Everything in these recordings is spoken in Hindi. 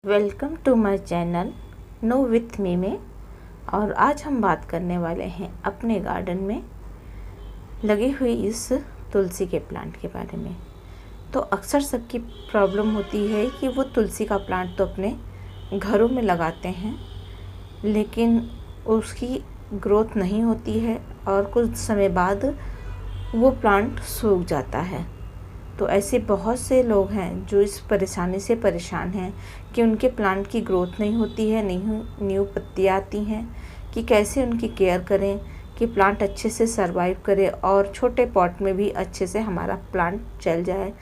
Welcome to my channel know with me में। और आज हम बात करने वाले हैं अपने गार्डन में लगी हुई इस तुलसी के प्लांट के बारे में। तो अक्सर सबकी प्रॉब्लम होती है कि वो तुलसी का प्लांट तो अपने घरों में लगाते हैं, लेकिन उसकी ग्रोथ नहीं होती है और कुछ समय बाद वो प्लांट सूख जाता है। तो ऐसे बहुत से लोग हैं जो इस परेशानी से परेशान हैं कि उनके प्लांट की ग्रोथ नहीं होती है, न्यू पत्तियाँ आती हैं, कि कैसे उनकी केयर करें कि प्लांट अच्छे से सरवाइव करे और छोटे पॉट में भी अच्छे से हमारा प्लांट चल जाए।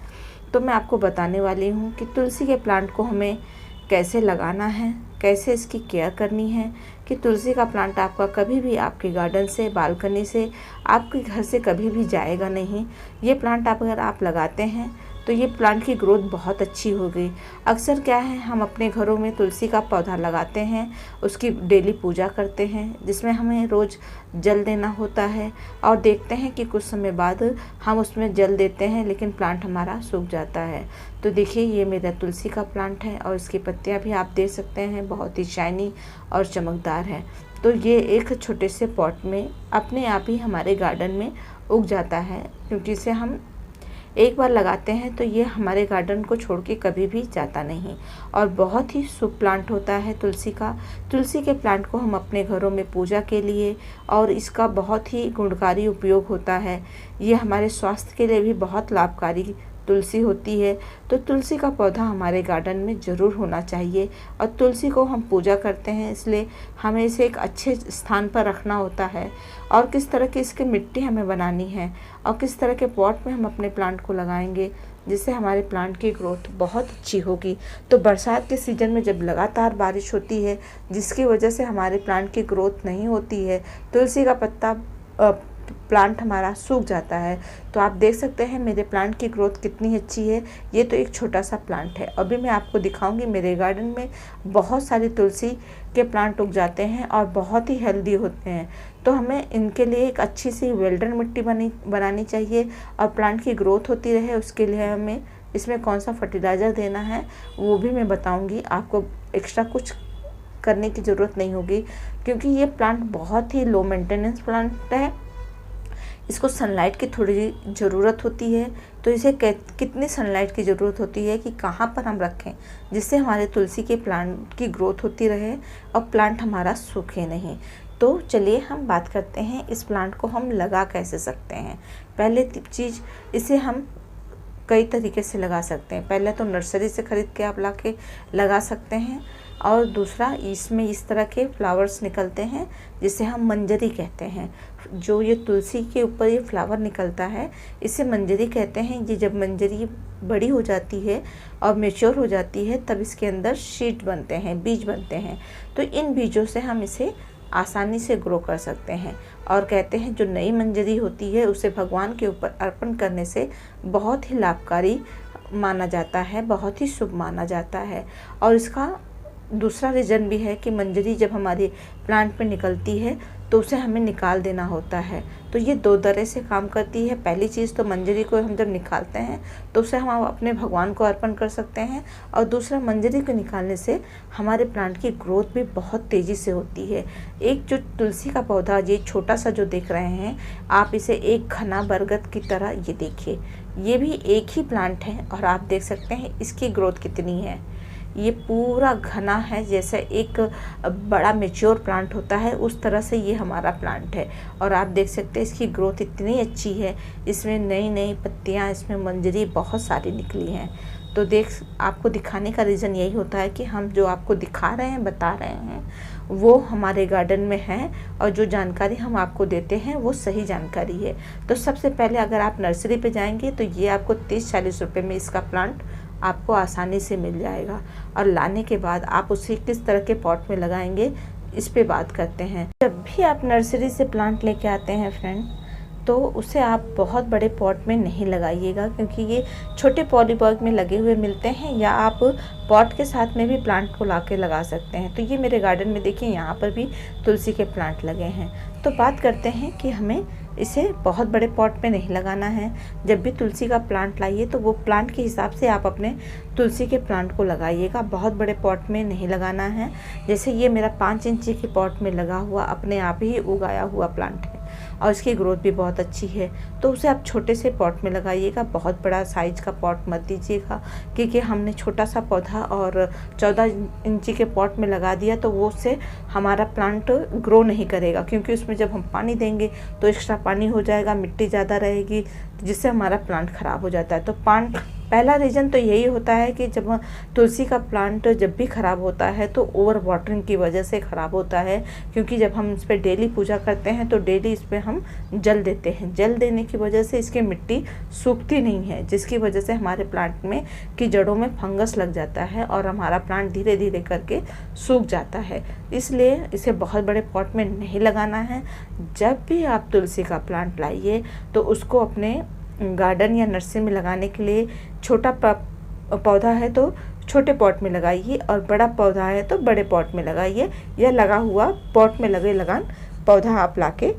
तो मैं आपको बताने वाली हूँ कि तुलसी के प्लांट को हमें कैसे लगाना है, कैसे इसकी केयर करनी है कि तुलसी का प्लांट आपका कभी भी आपके गार्डन से, बालकनी से, आपके घर से कभी भी जाएगा नहीं। ये प्लांट अगर आप लगाते हैं तो ये प्लांट की ग्रोथ बहुत अच्छी होगी। अक्सर क्या है, हम अपने घरों में तुलसी का पौधा लगाते हैं, उसकी डेली पूजा करते हैं, जिसमें हमें रोज़ जल देना होता है और देखते हैं कि कुछ समय बाद हम उसमें जल देते हैं लेकिन प्लांट हमारा सूख जाता है। तो देखिए, ये मेरा तुलसी का प्लांट है और इसकी पत्तियां भी आप देख सकते हैं, बहुत ही शाइनी और चमकदार है। तो ये एक छोटे से पॉट में अपने आप ही हमारे गार्डन में उग जाता है, क्योंकि इसे हम एक बार लगाते हैं तो ये हमारे गार्डन को छोड़ के कभी भी जाता नहीं और बहुत ही शुभ प्लांट होता है तुलसी का। तुलसी के प्लांट को हम अपने घरों में पूजा के लिए, और इसका बहुत ही गुणकारी उपयोग होता है। ये हमारे स्वास्थ्य के लिए भी बहुत लाभकारी तुलसी होती है। तो तुलसी का पौधा हमारे गार्डन में ज़रूर होना चाहिए और तुलसी को हम पूजा करते हैं, इसलिए हमें इसे एक अच्छे स्थान पर रखना होता है। और किस तरह की इसकी मिट्टी हमें बनानी है और किस तरह के पॉट में हम अपने प्लांट को लगाएंगे जिससे हमारे प्लांट की ग्रोथ बहुत अच्छी होगी। तो बरसात के सीज़न में जब लगातार बारिश होती है जिसकी वजह से हमारे प्लांट की ग्रोथ नहीं होती है, तुलसी का पत्ता प्लांट हमारा सूख जाता है। तो आप देख सकते हैं मेरे प्लांट की ग्रोथ कितनी अच्छी है। ये तो एक छोटा सा प्लांट है। अभी मैं आपको दिखाऊंगी, मेरे गार्डन में बहुत सारी तुलसी के प्लांट उग जाते हैं और बहुत ही हेल्दी होते हैं। तो हमें इनके लिए एक अच्छी सी वेल्डन मिट्टी बनानी चाहिए और प्लांट की ग्रोथ होती रहे, उसके लिए हमें इसमें कौन सा फर्टिलाइज़र देना है वो भी मैं बताऊँगी। आपको एक्स्ट्रा कुछ करने की ज़रूरत नहीं होगी, क्योंकि ये प्लांट बहुत ही लो मेंटेनेंस प्लांट है। इसको सनलाइट की थोड़ी ज़रूरत होती है। तो इसे कितनी सनलाइट की ज़रूरत होती है कि कहाँ पर हम रखें जिससे हमारे तुलसी के प्लांट की ग्रोथ होती रहे और प्लांट हमारा सूखे नहीं। तो चलिए हम बात करते हैं इस प्लांट को हम लगा कैसे सकते हैं। पहले चीज़, इसे हम कई तरीके से लगा सकते हैं। पहले तो नर्सरी से ख़रीद के आप ला के लगा सकते हैं, और दूसरा, इसमें इस तरह के फ्लावर्स निकलते हैं जिसे हम मंजरी कहते हैं। जो ये तुलसी के ऊपर ये फ्लावर निकलता है इसे मंजरी कहते हैं। ये जब मंजरी बड़ी हो जाती है और मैच्योर हो जाती है तब इसके अंदर शीट बनते हैं, बीज बनते हैं। तो इन बीजों से हम इसे आसानी से ग्रो कर सकते हैं। और कहते हैं जो नई मंजरी होती है उसे भगवान के ऊपर अर्पण करने से बहुत ही लाभकारी माना जाता है, बहुत ही शुभ माना जाता है। और इसका दूसरा रीज़न भी है कि मंजरी जब हमारे प्लांट में निकलती है तो उसे हमें निकाल देना होता है। तो ये दो तरह से काम करती है। पहली चीज़ तो मंजरी को हम जब निकालते हैं तो उसे हम अपने भगवान को अर्पण कर सकते हैं, और दूसरा, मंजरी को निकालने से हमारे प्लांट की ग्रोथ भी बहुत तेज़ी से होती है। एक जो तुलसी का पौधा, ये छोटा सा जो देख रहे हैं आप, इसे एक घना बरगद की तरह, ये देखिए, ये भी एक ही प्लांट है और आप देख सकते हैं इसकी ग्रोथ कितनी है। ये पूरा घना है, जैसे एक बड़ा मैच्योर प्लांट होता है उस तरह से ये हमारा प्लांट है। और आप देख सकते हैं इसकी ग्रोथ इतनी अच्छी है, इसमें नई नई पत्तियां, इसमें मंजरी बहुत सारी निकली हैं। तो आपको दिखाने का रीज़न यही होता है कि हम जो आपको दिखा रहे हैं, बता रहे हैं, वो हमारे गार्डन में है और जो जानकारी हम आपको देते हैं वो सही जानकारी है। तो सबसे पहले अगर आप नर्सरी पे जाएंगे तो ये आपको 30-40 रुपये में इसका प्लांट आपको आसानी से मिल जाएगा। और लाने के बाद आप उसे किस तरह के पॉट में लगाएंगे इस पे बात करते हैं। जब भी आप नर्सरी से प्लांट लेके आते हैं फ्रेंड, तो उसे आप बहुत बड़े पॉट में नहीं लगाइएगा, क्योंकि ये छोटे पॉलीबैग में लगे हुए मिलते हैं, या आप पॉट के साथ में भी प्लांट को ला के लगा सकते हैं। तो ये मेरे गार्डन में देखिए, यहाँ पर भी तुलसी के प्लांट लगे हैं। तो बात करते हैं कि हमें इसे बहुत बड़े पॉट में नहीं लगाना है। जब भी तुलसी का प्लांट लाइए तो वो प्लांट के हिसाब से आप अपने तुलसी के प्लांट को लगाइएगा, बहुत बड़े पॉट में नहीं लगाना है। जैसे ये मेरा 5 इंची के पॉट में लगा हुआ अपने आप ही उगाया हुआ प्लांट है और इसकी ग्रोथ भी बहुत अच्छी है, तो उसे आप छोटे से पॉट में लगाइएगा, बहुत बड़ा साइज का पॉट मत दीजिएगा, क्योंकि हमने छोटा सा पौधा और 14 इंची के पॉट में लगा दिया तो वो उससे हमारा प्लांट ग्रो नहीं करेगा, क्योंकि उसमें जब हम पानी देंगे तो एक्स्ट्रा पानी हो जाएगा, मिट्टी ज़्यादा रहेगी, जिससे हमारा प्लांट ख़राब हो जाता है। तो पहला रीज़न तो यही होता है कि जब तुलसी का प्लांट जब भी ख़राब होता है तो ओवर वाटरिंग की वजह से ख़राब होता है, क्योंकि जब हम इस पर डेली पूजा करते हैं तो डेली इस पर हम जल देते हैं। जल देने की वजह से इसकी मिट्टी सूखती नहीं है, जिसकी वजह से हमारे प्लांट में की जड़ों में फंगस लग जाता है और हमारा प्लांट धीरे धीरे करके सूख जाता है। इसलिए इसे बहुत बड़े पॉट में नहीं लगाना है। जब भी आप तुलसी का प्लांट लाइए तो उसको अपने गार्डन या नर्सरी में लगाने के लिए छोटा पौधा है तो छोटे पॉट में लगाइए और बड़ा पौधा है तो बड़े पॉट में लगाइए, या लगा हुआ पॉट में लगे पौधा आप लाके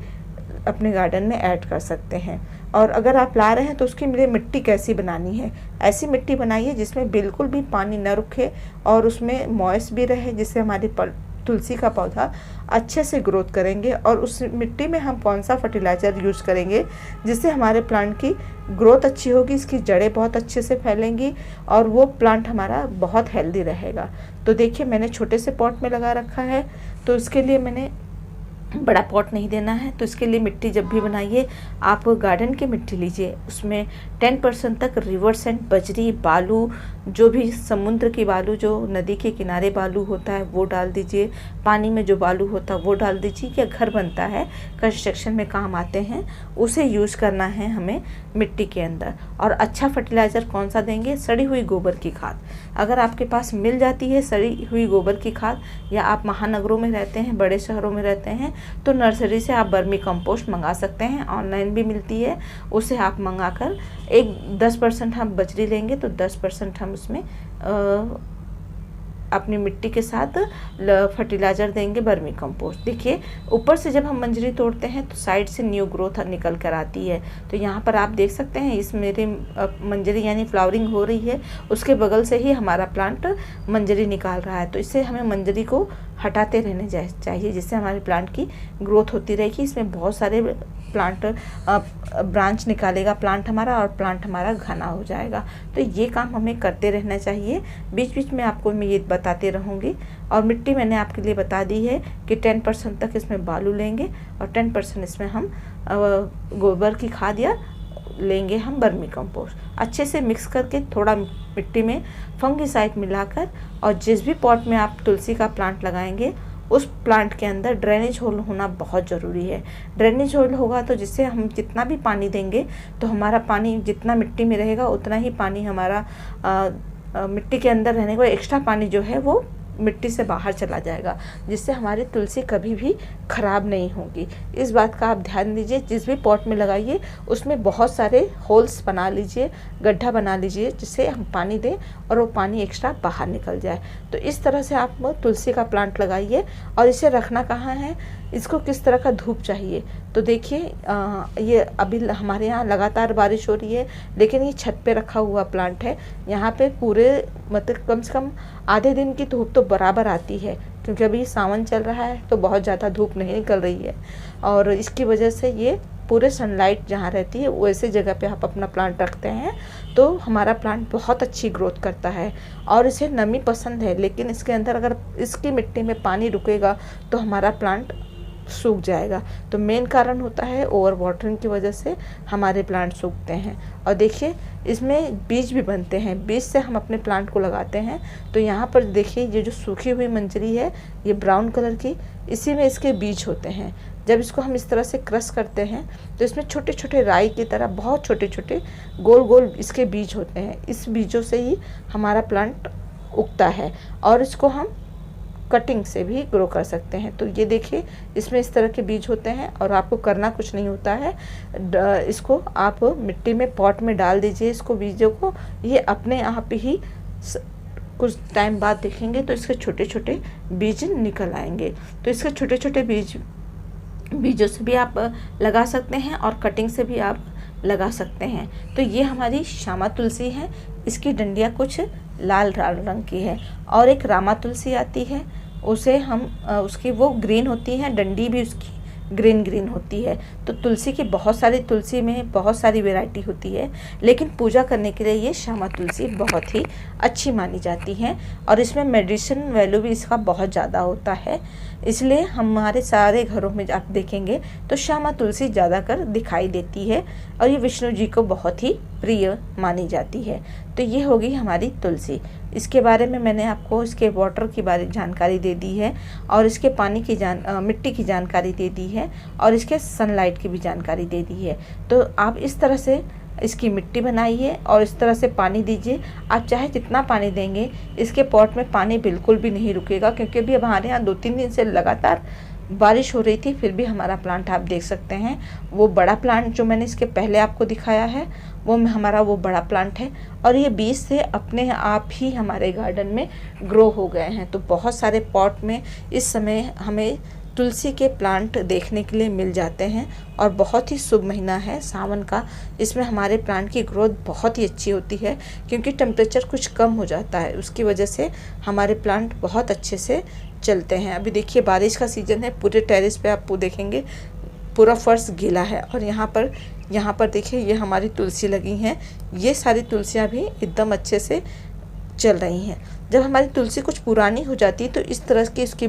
अपने गार्डन में ऐड कर सकते हैं। और अगर आप ला रहे हैं तो उसकी मिट्टी कैसी बनानी है, ऐसी मिट्टी बनाइए जिसमें बिल्कुल भी पानी न रुके और उसमें मॉइस्ट भी रहे, जिससे हमारी तुलसी का पौधा अच्छे से ग्रोथ करेंगे। और उस मिट्टी में हम कौन सा फर्टिलाइज़र यूज़ करेंगे जिससे हमारे प्लांट की ग्रोथ अच्छी होगी, इसकी जड़ें बहुत अच्छे से फैलेंगी और वो प्लांट हमारा बहुत हेल्दी रहेगा। तो देखिए मैंने छोटे से पॉट में लगा रखा है, तो इसके लिए मैंने बड़ा पॉट नहीं देना है। तो इसके लिए मिट्टी जब भी बनाइए आप गार्डन की मिट्टी लीजिए, उसमें 10% तक रिवर सैंड, बजरी, बालू, जो भी समुद्र की बालू, जो नदी के किनारे बालू होता है वो डाल दीजिए, पानी में जो बालू होता है वो डाल दीजिए, या घर बनता है कंस्ट्रक्शन में काम आते हैं उसे यूज़ करना है हमें मिट्टी के अंदर। और अच्छा फर्टिलाइज़र कौन सा देंगे, सड़ी हुई गोबर की खाद। अगर आपके पास मिल जाती है सड़ी हुई गोबर की खाद, या आप महानगरों में रहते हैं, बड़े शहरों में रहते हैं, तो नर्सरी से आप वर्मी कंपोस्ट मंगा सकते हैं, ऑनलाइन भी मिलती है, उसे आप मंगा कर 10% हम बजरी लेंगे तो 10% हम उसमें अपनी मिट्टी के साथ फर्टिलाइज़र देंगे, वर्मी कंपोस्ट। देखिए ऊपर से जब हम मंजरी तोड़ते हैं तो साइड से न्यू ग्रोथ निकल कर आती है। तो यहाँ पर आप देख सकते हैं इस मेरे मंजरी यानी फ्लावरिंग हो रही है, उसके बगल से ही हमारा प्लांट मंजरी निकाल रहा है। तो इससे हमें मंजरी को हटाते रहने चाहिए, जिससे हमारे प्लांट की ग्रोथ होती रहेगी। इसमें बहुत सारे ब्रांच निकालेगा प्लांट हमारा और प्लांट हमारा घना हो जाएगा। तो ये काम हमें करते रहना चाहिए, बीच बीच में आपको मैं ये बताते रहूँगी। और मिट्टी मैंने आपके लिए बता दी है कि 10% तक इसमें बालू लेंगे और 10% इसमें हम गोबर की खाद या लेंगे हम वर्मी कंपोस्ट। अच्छे से मिक्स करके थोड़ा मिट्टी में फंगिसाइड मिलाकर, और जिस भी पॉट में आप तुलसी का प्लांट लगाएंगे उस प्लांट के अंदर ड्रेनेज होल होना बहुत ज़रूरी है। ड्रेनेज होल होगा तो जिससे हम जितना भी पानी देंगे तो हमारा पानी जितना मिट्टी में रहेगा उतना ही पानी हमारा मिट्टी के अंदर रहने को एक्स्ट्रा पानी जो है वो मिट्टी से बाहर चला जाएगा, जिससे हमारी तुलसी कभी भी ख़राब नहीं होगी। इस बात का आप ध्यान दीजिए। जिस भी पॉट में लगाइए उसमें बहुत सारे होल्स बना लीजिए, गड्ढा बना लीजिए, जिससे हम पानी दें और वो पानी एक्स्ट्रा बाहर निकल जाए। तो इस तरह से आप तुलसी का प्लांट लगाइए। और इसे रखना कहाँ है, इसको किस तरह का धूप चाहिए, तो देखिए ये अभी हमारे यहाँ लगातार बारिश हो रही है, लेकिन ये छत पे रखा हुआ प्लांट है। यहाँ पे पूरे मतलब कम से कम आधे दिन की धूप तो बराबर आती है, क्योंकि अभी सावन चल रहा है तो बहुत ज़्यादा धूप नहीं निकल रही है। और इसकी वजह से ये पूरे सनलाइट जहाँ रहती है वैसे जगह पे आप अपना प्लांट रखते हैं तो हमारा प्लांट बहुत अच्छी ग्रोथ करता है। और इसे नमी पसंद है, लेकिन इसके अंदर अगर इसकी मिट्टी में पानी रुकेगा तो हमारा प्लांट सूख जाएगा। तो मेन कारण होता है ओवर वाटरिंग की वजह से हमारे प्लांट सूखते हैं। और देखिए इसमें बीज भी बनते हैं, बीज से हम अपने प्लांट को लगाते हैं। तो यहाँ पर देखिए ये जो सूखी हुई मंजरी है ये ब्राउन कलर की, इसी में इसके बीज होते हैं। जब इसको हम इस तरह से क्रश करते हैं तो इसमें छोटे छोटे राई की तरह बहुत छोटे छोटे गोल गोल इसके बीज होते हैं। इस बीजों से ही हमारा प्लांट उगता है और इसको हम कटिंग से भी ग्रो कर सकते हैं। तो ये देखिए इसमें इस तरह के बीज होते हैं और आपको करना कुछ नहीं होता है। इसको आप मिट्टी में पॉट में डाल दीजिए इसको बीजों को, ये अपने आप ही कुछ टाइम बाद देखेंगे तो इसके छोटे छोटे बीज निकल आएंगे। तो इसके छोटे छोटे बीज बीजों से भी आप लगा सकते हैं और कटिंग से भी आप लगा सकते हैं। तो ये हमारी श्यामा तुलसी है, इसकी डंडियाँ कुछ लाल लाल रंग की है। और एक रामा तुलसी आती है, उसे हम उसकी वो ग्रीन होती है, डंडी भी उसकी ग्रीन ग्रीन होती है। तो तुलसी की बहुत सारी, तुलसी में बहुत सारी वैरायटी होती है, लेकिन पूजा करने के लिए ये श्यामा तुलसी बहुत ही अच्छी मानी जाती है और इसमें मेडिसिन वैल्यू भी इसका बहुत ज़्यादा होता है। इसलिए हमारे सारे घरों में आप देखेंगे तो श्यामा तुलसी ज़्यादातर दिखाई देती है और ये विष्णु जी को बहुत ही प्रिय मानी जाती है। तो ये होगी हमारी तुलसी। इसके बारे में मैंने आपको इसके वाटर की बारे जानकारी दे दी है और इसके पानी की मिट्टी की जानकारी दे दी है और इसके सनलाइट की भी जानकारी दे दी है। तो आप इस तरह से इसकी मिट्टी बनाइए और इस तरह से पानी दीजिए। आप चाहे जितना पानी देंगे, इसके पॉट में पानी बिल्कुल भी नहीं रुकेगा, क्योंकि अभी हमारे यहाँ 2-3 दिन से लगातार बारिश हो रही थी, फिर भी हमारा प्लांट आप देख सकते हैं। वो बड़ा प्लांट जो मैंने इसके पहले आपको दिखाया है वो हमारा वो बड़ा प्लांट है और ये बीज से अपने आप ही हमारे गार्डन में ग्रो हो गए हैं। तो बहुत सारे पॉट में इस समय हमें तुलसी के प्लांट देखने के लिए मिल जाते हैं और बहुत ही शुभ महीना है सावन का। इसमें हमारे प्लांट की ग्रोथ बहुत ही अच्छी होती है, क्योंकि टेम्परेचर कुछ कम हो जाता है, उसकी वजह से हमारे प्लांट बहुत अच्छे से चलते हैं। अभी देखिए बारिश का सीज़न है, पूरे टेरेस पे आप देखेंगे पूरा फर्श गीला है और यहाँ पर देखिए ये हमारी तुलसी लगी हैं। ये सारी तुलसियाँ भी एकदम अच्छे से चल रही हैं। जब हमारी तुलसी कुछ पुरानी हो जाती है तो इस तरह की इसकी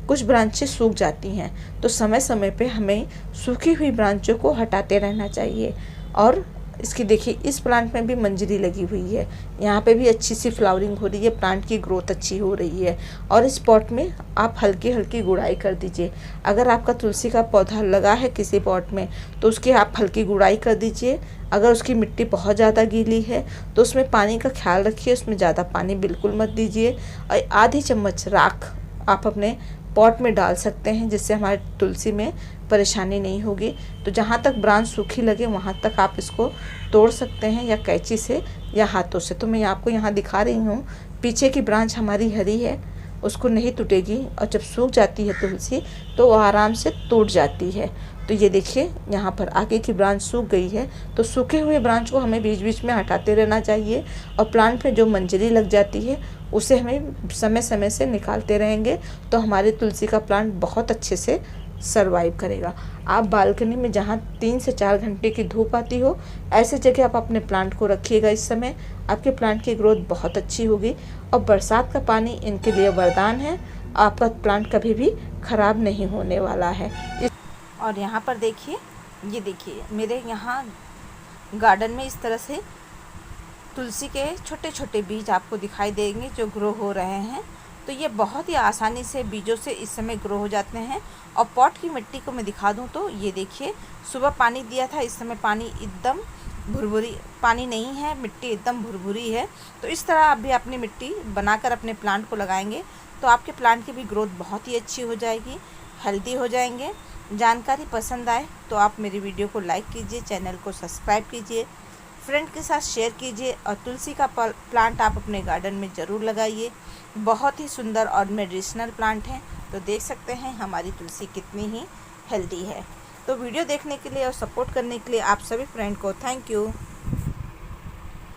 कुछ ब्रांचें सूख जाती हैं। तो समय समय पे हमें सूखी हुई ब्रांचों को हटाते रहना चाहिए। और इसकी देखिए इस प्लांट में भी मंजरी लगी हुई है, यहाँ पे भी अच्छी सी फ्लावरिंग हो रही है, प्लांट की ग्रोथ अच्छी हो रही है। और इस पॉट में आप हल्की हल्की गुड़ाई कर दीजिए। अगर आपका तुलसी का पौधा लगा है किसी पॉट में तो उसकी आप हल्की गुड़ाई कर दीजिए। अगर उसकी मिट्टी बहुत ज़्यादा गीली है तो उसमें पानी का ख्याल रखिए, उसमें ज़्यादा पानी बिल्कुल मत दीजिए। और आधी चम्मच राख आप अपने पॉट में डाल सकते हैं, जिससे हमारे तुलसी में परेशानी नहीं होगी। तो जहाँ तक ब्रांच सूखी लगे वहाँ तक आप इसको तोड़ सकते हैं, या कैंची से या हाथों से। तो मैं आपको यहाँ दिखा रही हूँ, पीछे की ब्रांच हमारी हरी है, उसको नहीं टूटेगी और जब सूख जाती है तुलसी तो वो आराम से टूट जाती है। तो ये देखिए यहाँ पर आगे की ब्रांच सूख गई है, तो सूखे हुए ब्रांच को हमें बीच बीच में हटाते रहना चाहिए और प्लांट में जो मंजरी लग जाती है उसे हमें समय समय से निकालते रहेंगे, तो हमारे तुलसी का प्लांट बहुत अच्छे से सरवाइव करेगा। आप बालकनी में जहाँ 3 से 4 घंटे की धूप आती हो, ऐसे जगह आप अपने प्लांट को रखिएगा। इस समय आपके प्लांट की ग्रोथ बहुत अच्छी होगी और बरसात का पानी इनके लिए वरदान है, आपका प्लांट कभी भी ख़राब नहीं होने वाला है। और यहाँ पर देखिए, ये देखिए मेरे यहाँ गार्डन में इस तरह से तुलसी के छोटे छोटे बीज आपको दिखाई देंगे जो ग्रो हो रहे हैं। तो ये बहुत ही आसानी से बीजों से इस समय ग्रो हो जाते हैं। और पॉट की मिट्टी को मैं दिखा दूं तो ये देखिए, सुबह पानी दिया था, इस समय पानी एकदम भुरभुरी पानी नहीं है, मिट्टी एकदम भुरभुरी है। तो इस तरह आप भी अपनी मिट्टी बनाकर अपने प्लांट को लगाएंगे तो आपके प्लांट की भी ग्रोथ बहुत ही अच्छी हो जाएगी, हेल्दी हो जाएंगे। जानकारी पसंद आए तो आप मेरी वीडियो को लाइक कीजिए, चैनल को सब्सक्राइब कीजिए, फ्रेंड के साथ शेयर कीजिए और तुलसी का प्लांट आप अपने गार्डन में ज़रूर लगाइए। बहुत ही सुंदर और मेडिसिनल प्लांट हैं। तो देख सकते हैं हमारी तुलसी कितनी ही हेल्दी है। तो वीडियो देखने के लिए और सपोर्ट करने के लिए आप सभी फ्रेंड को थैंक यू।